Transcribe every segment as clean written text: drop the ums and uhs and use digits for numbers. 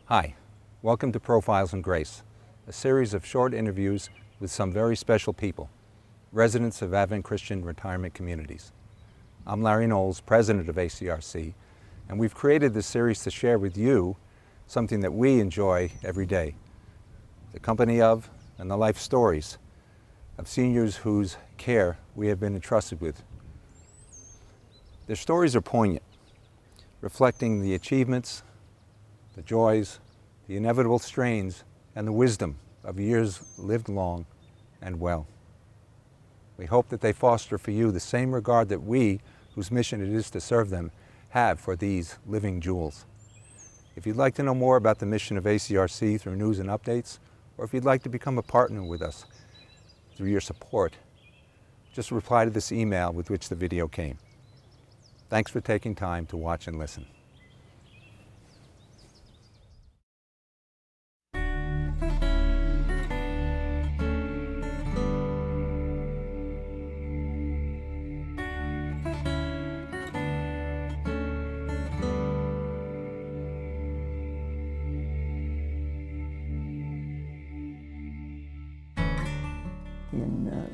Hi, welcome to Profiles in Grace, a series of short interviews with some very special people, residents of Advent Christian retirement communities. I'm Larry Knowles, president of ACRC, and we've created this series to share with you something that we enjoy every day, the company of and the life stories of seniors whose care we have been entrusted with. Their stories are poignant, reflecting the achievements, the joys, the inevitable strains, and the wisdom of years lived long and well. We hope that they foster for you the same regard that we, whose mission it is to serve them, have for these living jewels. If you'd like to know more about the mission of ACRC through news and updates, or if you'd like to become a partner with us through your support, just reply to this email with which the video came. Thanks for taking time to watch and listen.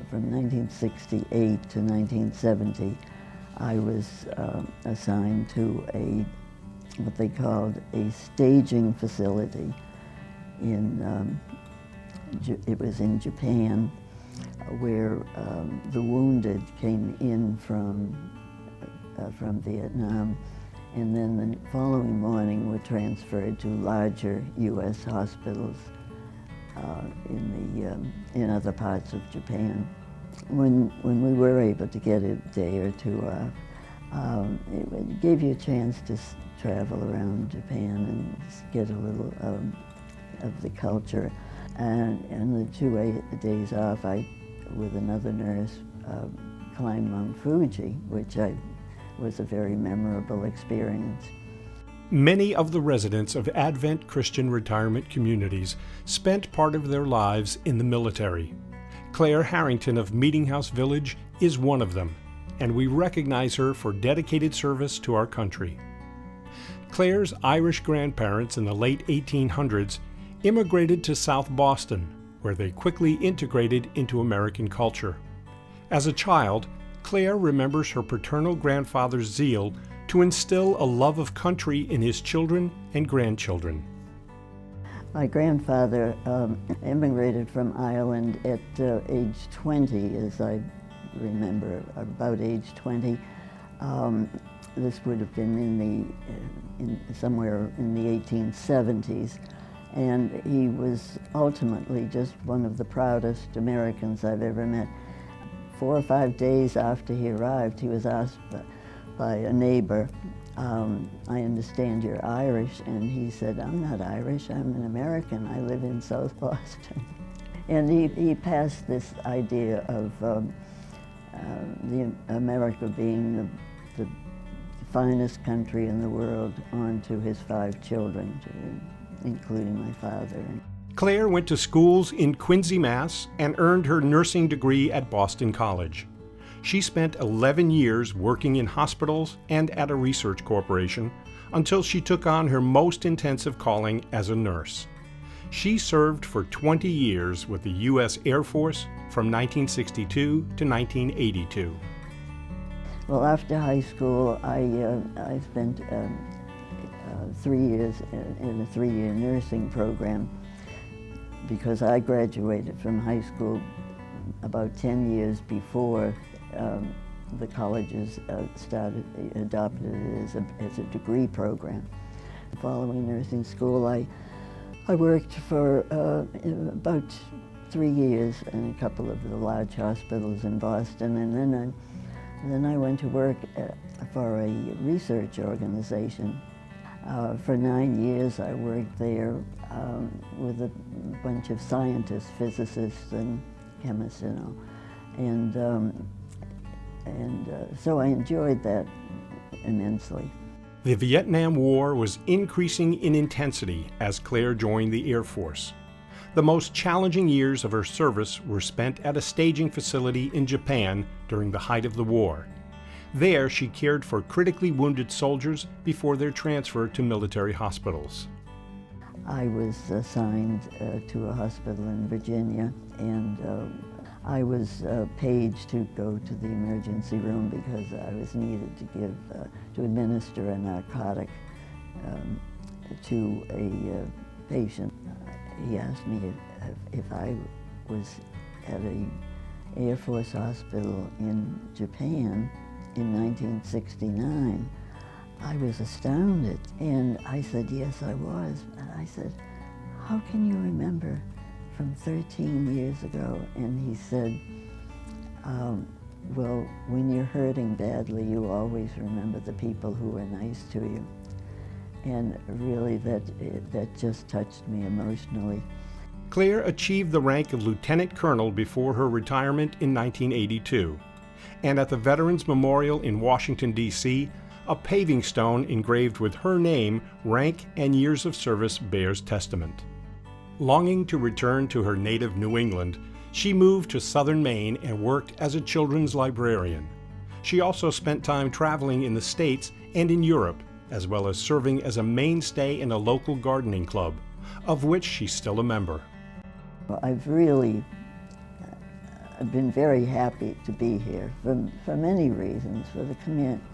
From 1968 to 1970, I was assigned to what they called a staging facility it was in Japan, where the wounded came in from Vietnam, and then the following morning were transferred to larger U.S. hospitals in other parts of Japan. When we were able to get a day or two off, it gave you a chance to travel around Japan and get a little of the culture. And the 2 days off, I, with another nurse, climbed Mount Fuji, which was a very memorable experience. Many of the residents of Advent Christian retirement communities spent part of their lives in the military. Claire Harrington of Meeting House Village is one of them, and we recognize her for dedicated service to our country. Claire's Irish grandparents in the late 1800s immigrated to South Boston, where they quickly integrated into American culture. As a child, Claire remembers her paternal grandfather's zeal to instill a love of country in his children and grandchildren. My grandfather immigrated from Ireland at age 20, as I remember, about age 20. This would have been somewhere in the 1870s. And he was ultimately just one of the proudest Americans I've ever met. 4 or 5 days after he arrived, he was asked by a neighbor, I understand you're Irish, and he said, I'm not Irish, I'm an American, I live in South Boston. And he passed this idea of America being the finest country in the world on to his 5 children, including my father. Claire went to schools in Quincy, Mass, and earned her nursing degree at Boston College. She spent 11 years working in hospitals and at a research corporation until she took on her most intensive calling as a nurse. She served for 20 years with the U.S. Air Force from 1962 to 1982. Well, after high school, I spent 3 years in a 3-year nursing program because I graduated from high school about 10 years before the colleges adopted it as a degree program. Following nursing school, I worked for about 3 years in a couple of the large hospitals in Boston, and then I went to work for a research organization. For 9 years, I worked there with a bunch of scientists, physicists, and chemists, you know, and so I enjoyed that immensely. The Vietnam War was increasing in intensity as Claire joined the Air Force. The most challenging years of her service were spent at a staging facility in Japan during the height of the war. There, she cared for critically wounded soldiers before their transfer to military hospitals. I was assigned to a hospital in Virginia, and I was paged to go to the emergency room because I was needed to administer a narcotic to a patient. He asked me if I was at an Air Force hospital in Japan in 1969. I was astounded, and I said, yes, I was. And I said, how can you remember from 13 years ago? And he said, well, when you're hurting badly, you always remember the people who were nice to you. And really, that just touched me emotionally. Claire achieved the rank of lieutenant colonel before her retirement in 1982. And at the Veterans Memorial in Washington, D.C., a paving stone engraved with her name, rank, and years of service bears testament. Longing to return to her native New England, she moved to southern Maine and worked as a children's librarian. She also spent time traveling in the States and in Europe, as well as serving as a mainstay in a local gardening club, of which she's still a member. Well, I've been very happy to be here for many reasons. For the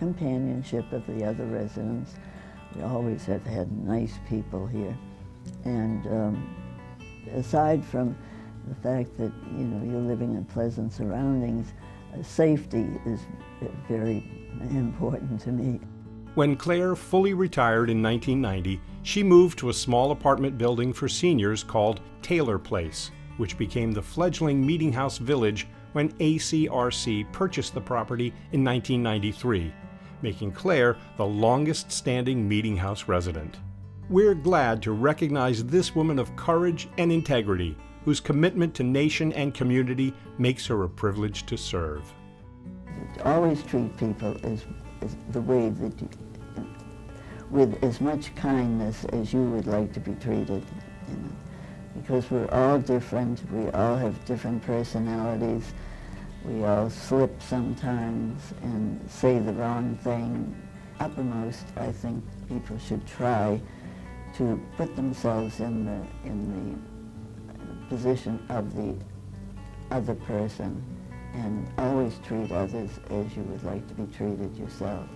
companionship of the other residents. We always have had nice people here. And aside from the fact that, you know, you're living in pleasant surroundings, safety is very important to me. When Claire fully retired in 1990, she moved to a small apartment building for seniors called Taylor Place, which became the fledgling Meeting House Village when ACRC purchased the property in 1993, making Claire the longest-standing Meeting House resident. We're glad to recognize this woman of courage and integrity, whose commitment to nation and community makes her a privilege to serve. Always treat people as the way that with as much kindness as you would like to be treated, you know, because we're all different, we all have different personalities, we all slip sometimes and say the wrong thing. Uppermost, I think people should try to put themselves in the position of the other person and always treat others as you would like to be treated yourself.